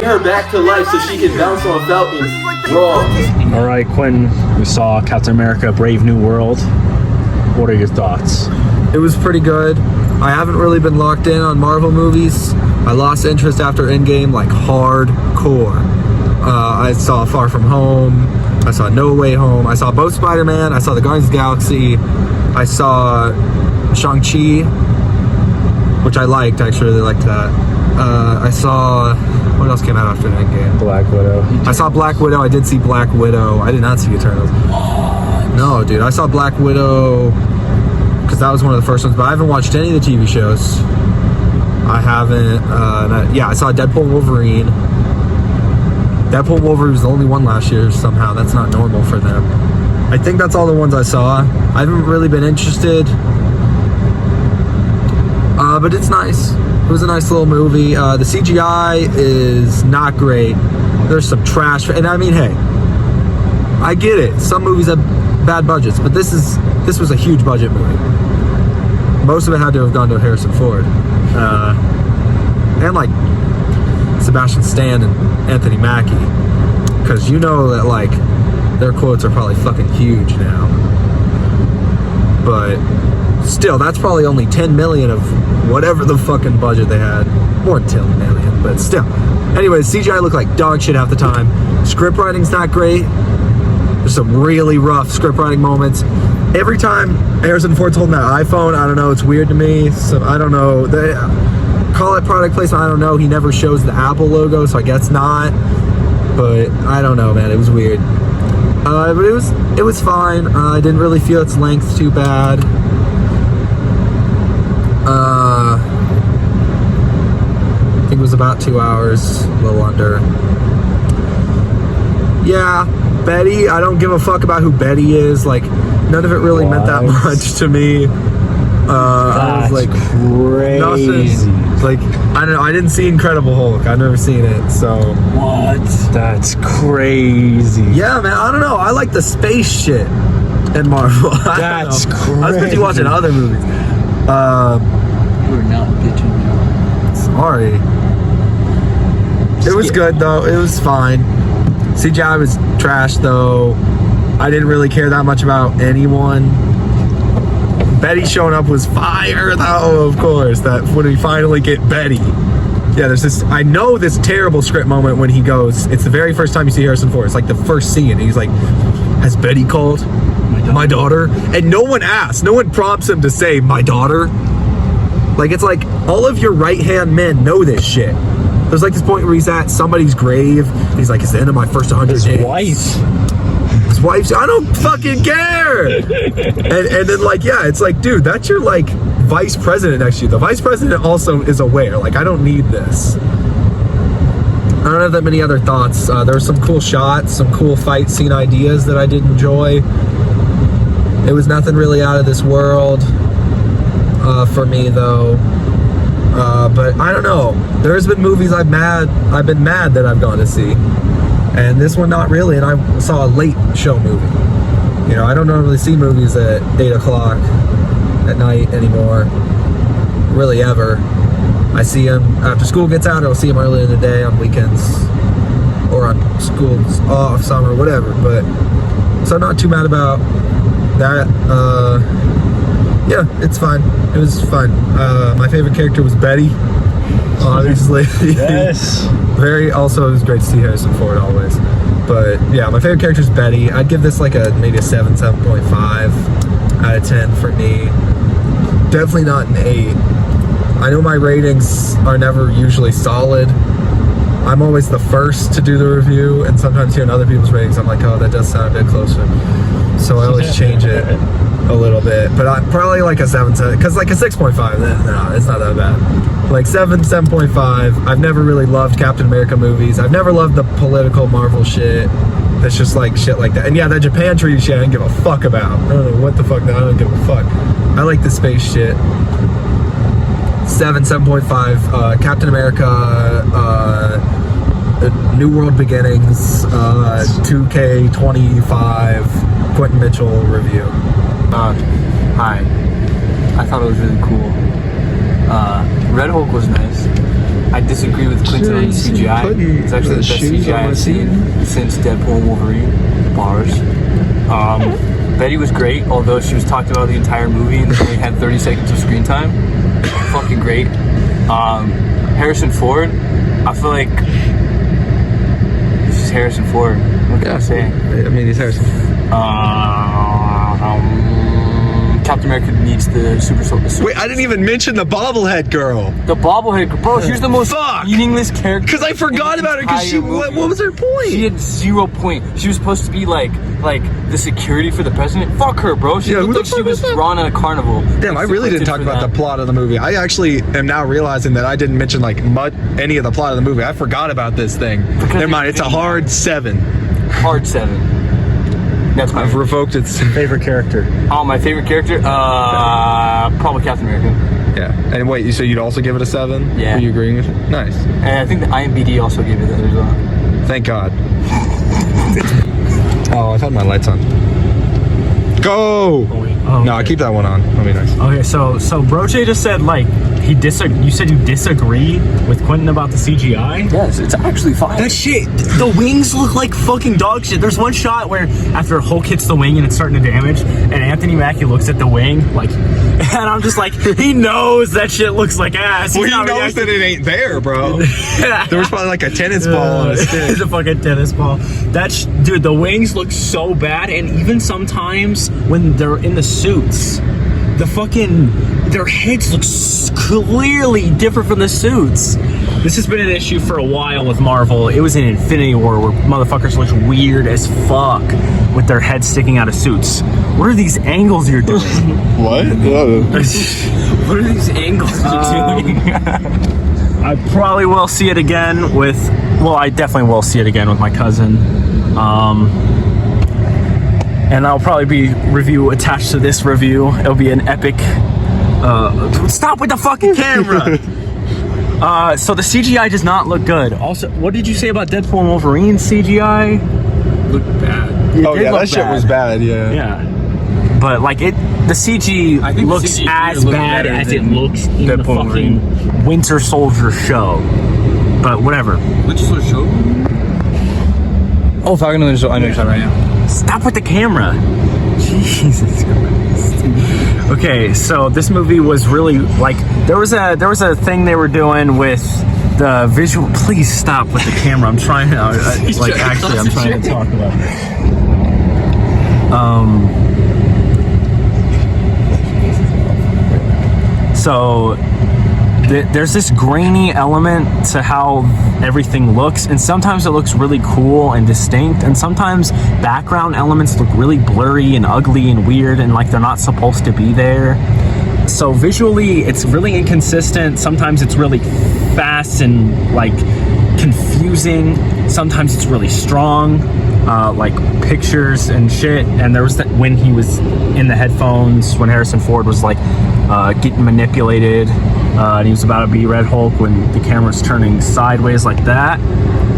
her back to life so she can bounce on Falcons. Wrong. All right, Quentin, we saw Captain America Brave New World. What are your thoughts? It was pretty good. I haven't really been locked in on Marvel movies. I lost interest after Endgame, like hardcore. I saw Far From Home. I saw No Way Home. I saw both Spider-Man. I saw the Guardians of the Galaxy. I saw Shang-Chi, which I liked. I actually really liked that. I saw... What else came out after Endgame? Black Widow. I saw Black Widow. I did see Black Widow. I did not see Eternals. No, dude. I saw Black Widow because that was one of the first ones, but I haven't watched any of the TV shows. I haven't. I saw Deadpool and Wolverine. Deadpool and Wolverine was the only one last year somehow. That's not normal for them. I think that's all the ones I saw. I haven't really been interested. But it's nice. It was a nice little movie. The CGI is not great. There's some trash. And I mean, hey, I get it. Some movies have bad budgets, but this was a huge budget movie. Most of it had to have gone to Harrison Ford. And like Sebastian Stan and Anthony Mackie. Because you know that like their quotes are probably fucking huge now. But still, that's probably only 10 million of whatever the fucking budget they had. More than 10 million, but still. Anyways, CGI looked like dog shit half the time. Script writing's not great. There's some really rough script writing moments. Every time Harrison Ford's holding that iPhone, I don't know, it's weird to me. So I don't know. They call it product placement, I don't know. He never shows the Apple logo, so I guess not. But I don't know, man. It was weird. But it was fine. I didn't really feel its length too bad. I think it was about 2 hours, a little under. Yeah, Betty, I don't give a fuck about who Betty is. Like, none of it really meant that much to me. I was like, crazy. Like, I don't know. I didn't see Incredible Hulk. I've never seen it, so. What? That's crazy. Yeah, man. I don't know. I like the space shit in Marvel. That's crazy. I was busy watching other movies. You're not bitching now. Sorry. It was good though. It was fine. CGI was trash though. I didn't really care that much about anyone. Betty showing up was fire though, of course. That when we finally get Betty. Yeah, there's this, I know this terrible script moment when he goes, it's the very first time you see Harrison Ford. It's like the first scene. And he's like, has Betty called? My daughter? And no one asks. No one prompts him to say, my daughter. Like, it's like, all of your right-hand men know this shit. There's like this point where he's at somebody's grave. He's like, it's the end of my first 100 days. His wife. His wife's, I don't fucking care. and then like, yeah, it's like, dude, that's your like vice president next to you. The vice president also is aware. Like, I don't need this. I don't have that many other thoughts. There were some cool shots, some cool fight scene ideas that I did enjoy. It was nothing really out of this world for me though. But I don't know. There's been movies I've been mad that I've gone to see, and this one not really. And I saw a late show movie. You know, I don't normally see movies at 8 o'clock at night anymore, really ever. I see them after school gets out. I'll see them early in the day on weekends or on school's off, summer, whatever. But so I'm not too mad about that. Yeah, it's fine. It was fun. My favorite character was Betty, obviously. Yes. Also, it was great to see Harrison Ford always. But yeah, my favorite character is Betty. I'd give this like maybe a 7.5 out of 10 for me. Definitely not an 8. I know my ratings are never usually solid. I'm always the first to do the review, and sometimes hearing other people's ratings, I'm like, oh, that does sound a bit closer. So I always change it a little bit, but I'm probably like a 7, because like a 6.5, no, it's not that bad. Like 7.5. I've never really loved Captain America movies. I've never loved the political Marvel shit. That's just like shit like that. And yeah, that Japan treaty shit I didn't give a fuck about. I don't know what the fuck, I don't give a fuck. I like the space shit. 7.5. Captain America, New World Beginnings, 2K25, Quentin Mitchell review. Hi. I thought it was really cool. Red Hulk was nice. I disagree with Quentin on the CGI. It's actually the best CGI I've seen since Deadpool and Wolverine. Bars. Betty was great, although she was talked about the entire movie and only had 30 seconds of screen time. Fucking great. Harrison Ford, I feel like this is Harrison Ford. What can I say? I mean, he's Harrison. Captain America needs the super soldier. Wait, I didn't even mention the bobblehead girl. The bobblehead, bro. She was the most meaningless character. Because I forgot about her. Because she, what was her point? She had 0 point. She was supposed to be like the security for the president. Fuck her, bro. She looked like she was drawn at a carnival. Damn, I really didn't talk about the plot of the movie. I actually am now realizing that I didn't mention like any of the plot of the movie. I forgot about this thing. Never mind. It's a hard 7. Hard 7. That's my. I've revoked its Favorite character? Oh, my favorite character? Probably Captain America. Yeah. And wait, so you'd also give it a 7? Yeah. Are you agreeing with it? Nice. And I think the IMBD also gave it that as well. Thank God. Oh, I've had my lights on. Go! Oh, No, I keep that one on. That'll be nice. Okay, so Broche just said like you said you disagree with Quentin about the CGI? Yes, it's actually fine. That shit, the wings look like fucking dog shit. There's one shot where after Hulk hits the wing and it's starting to damage, and Anthony Mackie looks at the wing like, and I'm just like, he knows that shit looks like ass. Well, he knows that it ain't there, bro. There was probably like a tennis ball on a stick. It's a fucking tennis ball. Dude, the wings look so bad, and even sometimes when they're in the suits, their heads look clearly different from the suits. This has been an issue for a while with Marvel. It was in Infinity War where motherfuckers looked weird as fuck with their heads sticking out of suits. What are these angles you're doing? What? What are these angles you're doing? I probably will see it again I definitely will see it again with my cousin. And I'll probably be review attached to this review. It'll be an epic. Stop with the fucking camera. So the CGI does not look good. Also, what did you say about Deadpool and Wolverine CGI? Look bad. Oh yeah, that shit was bad. Yeah. Yeah. But like the CG I think the looks CG as look bad better as it than looks in the Deadpool and fucking Winter Soldier show. But whatever. Which is what show? Oh, Falcon and Winter Soldier. I know you're talking right now. Stop with the camera. Jesus Christ. Okay, so this movie was really like there was a thing they were doing with the visual. Please stop with the camera. I'm trying to I'm trying to talk about it. So there's this grainy element to how everything looks, and sometimes it looks really cool and distinct, and sometimes background elements look really blurry and ugly and weird and like they're not supposed to be there. So visually it's really inconsistent. Sometimes it's really fast and like confusing. Sometimes it's really strong, like pictures and shit. And there was that when he was in the headphones, when Harrison Ford was like getting manipulated, and he was about to be Red Hulk when the camera's turning sideways like that.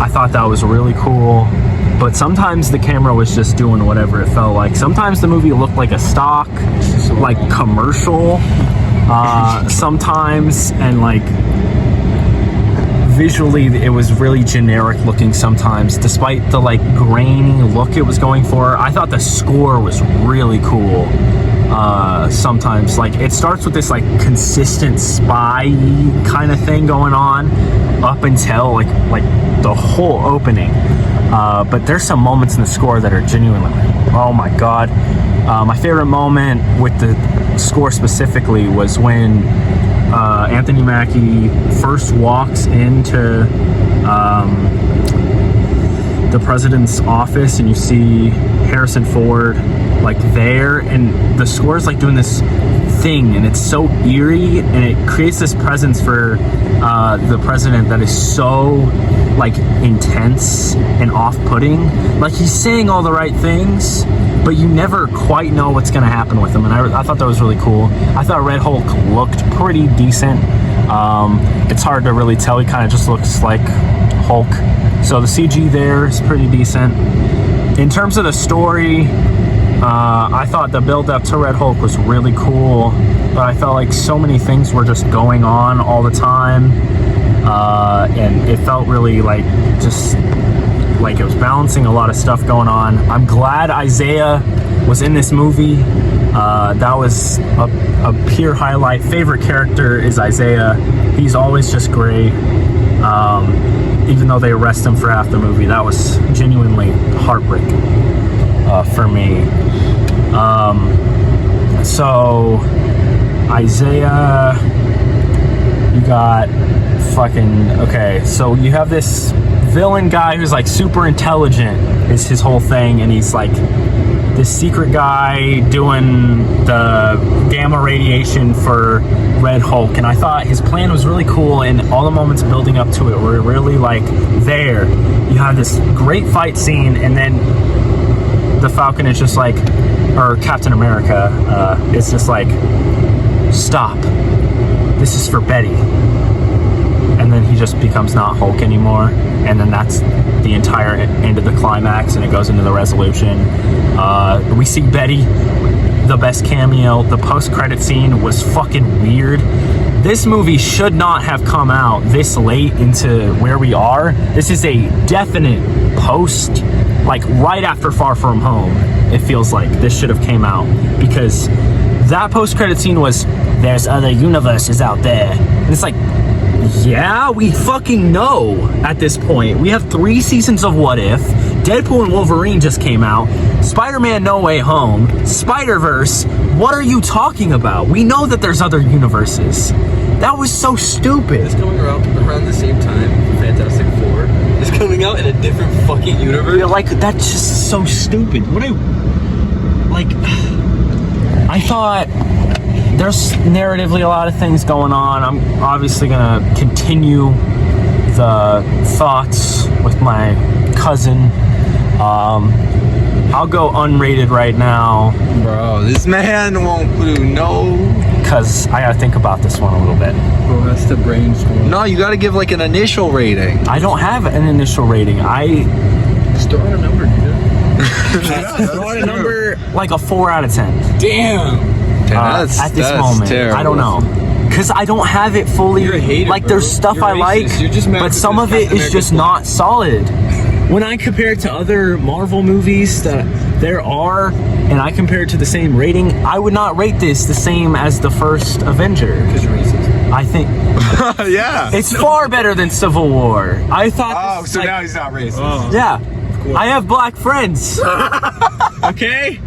I thought that was really cool. But sometimes the camera was just doing whatever it felt like. Sometimes the movie looked like a stock, like commercial, sometimes, and like visually it was really generic looking sometimes, despite the like grainy look it was going for. I thought the score was really cool. Sometimes like it starts with this like consistent spy kind of thing going on up until like the whole opening, but there's some moments in the score that are genuinely like, oh my god. My favorite moment with the score specifically was when Anthony Mackie first walks into the president's office and you see Harrison Ford like there, and the score is like doing this thing and it's so eerie and it creates this presence for the president that is so like intense and off-putting. Like he's saying all the right things, but you never quite know what's gonna happen with him, and I thought that was really cool. I thought Red Hulk looked pretty decent. It's hard to really tell, he kind of just looks like Hulk. So the CG there is pretty decent. In terms of the story, I thought the build-up to Red Hulk was really cool, but I felt like so many things were just going on all the time. and it felt really like just like it was balancing a lot of stuff going on. I'm glad Isaiah was in this movie. That was a pure highlight. Favorite character is Isaiah. He's always just great. Even though they arrest him for half the movie, that was genuinely heartbreaking for me. So Isaiah, you got okay, so you have this villain guy who's like super intelligent is his whole thing, and he's like this secret guy doing the gamma radiation for Red Hulk, and I thought his plan was really cool, and all the moments building up to it were really like there. You have this great fight scene, and then the Falcon is just like, or Captain America, it's just like, stop, this is for Betty. And then he just becomes not Hulk anymore, and then that's the entire end of the climax, and it goes into the resolution. We see Betty, the best cameo. The post-credit scene was fucking weird. This movie should not have come out this late into where we are. This is a definite post, like right after Far From Home. It feels like this should have came out, because that post-credit scene was, there's other universes out there, and it's like, yeah, we fucking know at this point. We have 3 seasons of What If. Deadpool and Wolverine just came out. Spider-Man No Way Home. Spider-Verse. What are you talking about? We know that there's other universes. That was so stupid. It's coming around the same time. Fantastic Four is coming out in a different fucking universe. Yeah, like, that's just so stupid. I thought there's narratively a lot of things going on. I'm obviously gonna continue the thoughts with my cousin. I'll go unrated right now. Bro, this man won't do no. Because I gotta think about this one a little bit. Bro has to brainstorm. No, you gotta give like an initial rating. I don't have an initial rating. Just throw out a number, dude. Throw out a number like a 4 out of 10. Damn. At this moment, terrible. I don't know, because I don't have it fully. You're a hater, like, bro. there's stuff You're I like, racist. You're just mad but some because of it Captain is just America's not solid. When I compare it to other Marvel movies that there are, and I compare it to the same rating, I would not rate this the same as the first Avenger. Because you're racist. I think Yeah. it's far better than Civil War. I thought. Oh, this, so like, now he's not racist. yeah, I have black friends. Okay.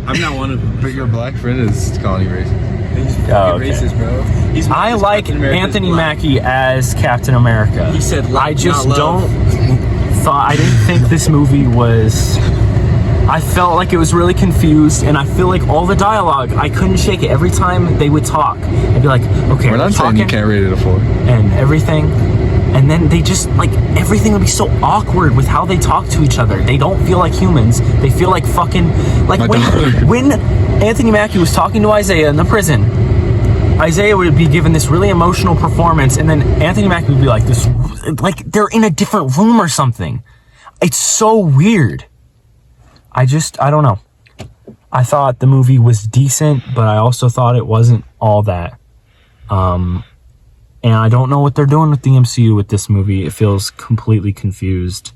I'm not one of them. But your black friend is calling you racist. He's fucking okay. racist, bro. He's mad I because like Captain America's Anthony black. Mackie as Captain America. He said love, I just not love. I didn't think this movie was. I felt like it was really confused, and I feel like all the dialogue, I couldn't shake it. Every time they would talk, I'd be like, okay, We're not saying you can't rate it a 4. and everything. And then they just, like, everything would be so awkward with how they talk to each other. They don't feel like humans. They feel like fucking, like, My dog. when Anthony Mackie was talking to Isaiah in the prison, Isaiah would be given this really emotional performance, and then Anthony Mackie would be like this, like they're in a different room or something. It's so weird. I don't know. I thought the movie was decent, but I also thought it wasn't all that. And I don't know what they're doing with the MCU with this movie. It feels completely confused.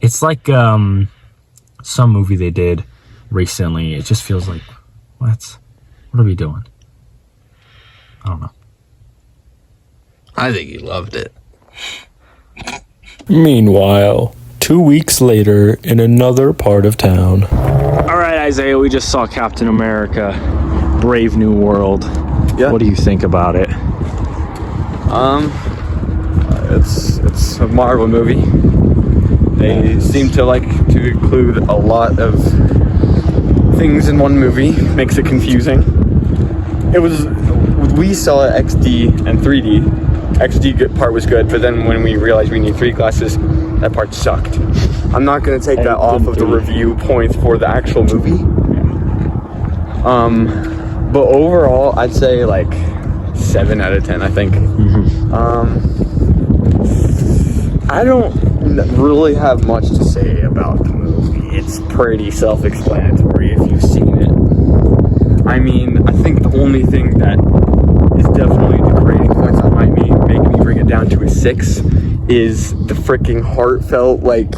It's like some movie they did recently. It just feels like, what are we doing? I don't know. I think he loved it. Meanwhile, 2 weeks later in another part of town. All right, Isaiah, we just saw Captain America, Brave New World. Yeah. What do you think about it? It's a Marvel movie. They seem to like to include a lot of things in one movie. Makes it confusing. We saw XD and 3D. XD part was good, but then when we realized we need 3 glasses, that part sucked. I'm not gonna take that off of the review points for the actual movie. But overall, I'd say like 7 out of 10, I think. I don't really have much to say about the movie. It's pretty self-explanatory if you've seen it. I mean, I think the only thing that is definitely the creating points that might make me you bring it down to a 6 is the freaking heartfelt, like,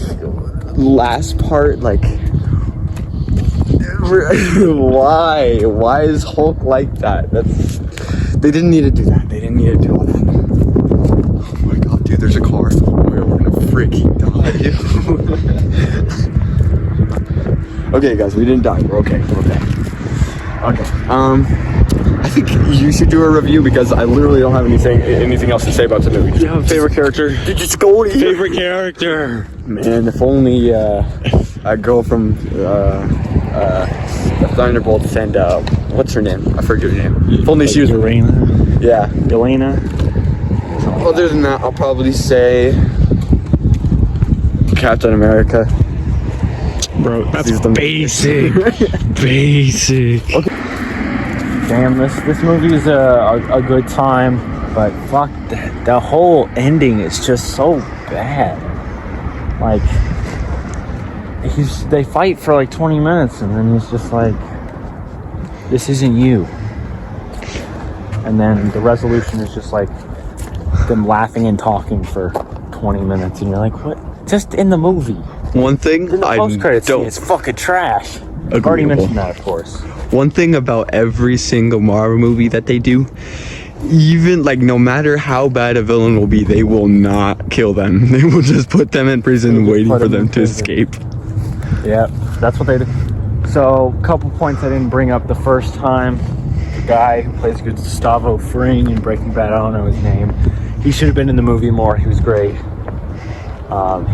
last part. Like, why is Hulk like that? They didn't need to do that. They didn't need to do all that. Oh my god, dude, there's a car. We're gonna freaking die. Okay, guys, we didn't die. We're okay. We're okay. Okay. I think you should do a review because I literally don't have anything else to say about the movie. Do you have a favorite character? Just Goldie. Favorite character? Man, if only a girl from the Thunderbolts and what's her name? I forget her name. If only she was. Yelena. Yeah. Yelena. Other than that, I'll probably say Captain America. Bro, that's He's the- basic. Basic. Okay. Damn, this movie is a good time, but fuck, the whole ending is just so bad. Like, they fight for like 20 minutes, and then he's just like, this isn't you. And then the resolution is just like them laughing and talking for 20 minutes, and you're like, what? Just in the movie. One thing In the I post-credit scene, don't it's fucking trash. I've already Agreeable. mentioned that, of course. One thing about every single Marvel movie that they do, even like no matter how bad a villain will be, they will not kill them. They will just put them in prison waiting put for them them in to prison. escape. Yeah, that's what they do. So, a couple points I didn't bring up the first time. The guy who plays Gustavo Fring in Breaking Bad, I don't know his name. He should have been in the movie more. He was great.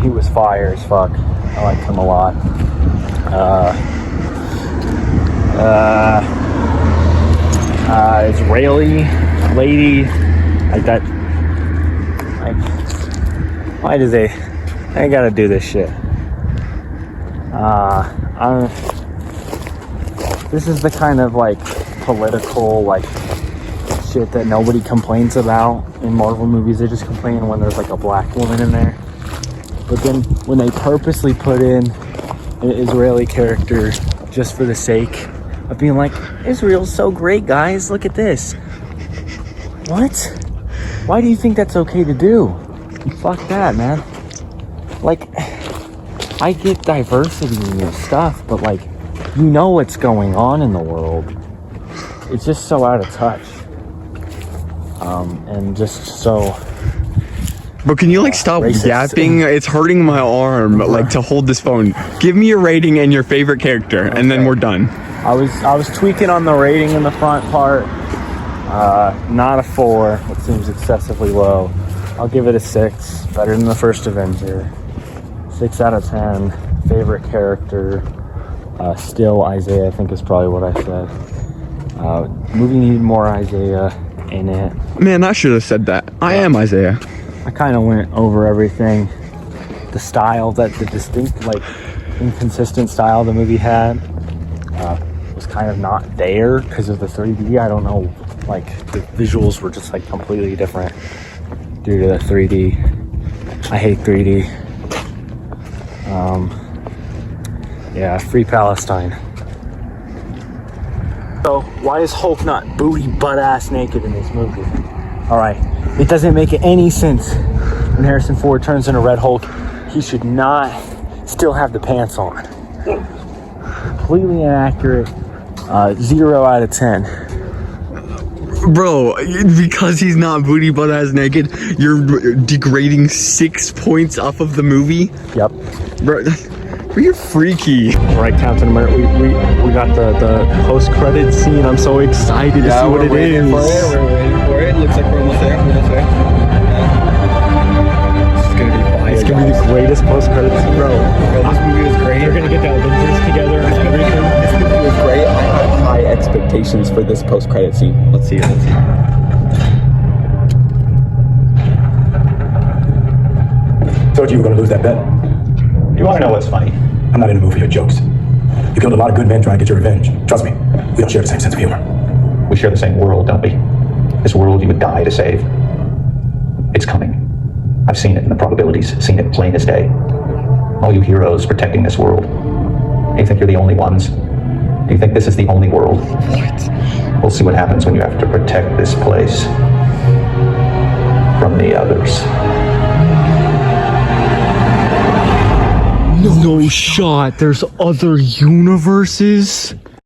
He was fire as fuck. I liked him a lot. Israeli lady, like that. Like, why do they gotta do this shit? This is the kind of like political like shit that nobody complains about in Marvel movies. They just complain when there's like a black woman in there. But then when they purposely put in an Israeli character just for the sake of being like, Israel's so great, guys, look at this. What? Why do you think that's okay to do? Fuck that, man. Like, I get diversity in your stuff, but like, you know what's going on in the world. It's just so out of touch. And just so... But can you like stop racist. yapping? It's hurting my arm like to hold this phone. Give me your rating and your favorite character, and then we're done. I was tweaking on the rating in the front part. Not a 4. It seems excessively low. I'll give it a 6. Better than the first Avenger. 6 out of 10. Favorite character. Still Isaiah, I think is probably what I said. Movie needed more Isaiah in it. Man, I should have said that. I am Isaiah. I kind of went over everything. The style, the distinct, like, inconsistent style the movie had was kind of not there because of the 3D. I don't know, like, the visuals were just, like, completely different due to the 3D. I hate 3D. Yeah, free Palestine. So, why is Hulk not booty butt-ass naked in this movie? Alright, it doesn't make any sense. When Harrison Ford turns into Red Hulk, he should not still have the pants on. Completely inaccurate. 0 out of 10. Bro, because he's not booty butt ass naked, you're degrading 6 points off of the movie? Yep. Bro, you're freaky. Alright, Captain America, we got the post-credit scene. I'm so excited to see what it is. We're waiting for it. Looks like we're almost there. It's gonna be the greatest post-credit scene, bro. This movie was great. They're gonna get the Avengers together and everything. This movie was great. I have high expectations for this post-credit scene. Let's see it. Told you were gonna lose that bet. You wanna know what's funny? I'm not in a movie of jokes. You killed a lot of good men trying to get your revenge. Trust me, we don't share the same sense of humor. We share the same world, don't we? This world you would die to save. It's coming. I've seen it in the probabilities, seen it plain as day. All you heroes protecting this world. Do you think you're the only ones? Do you think this is the only world? What? We'll see what happens when you have to protect this place. from the others. No shot. There's other universes.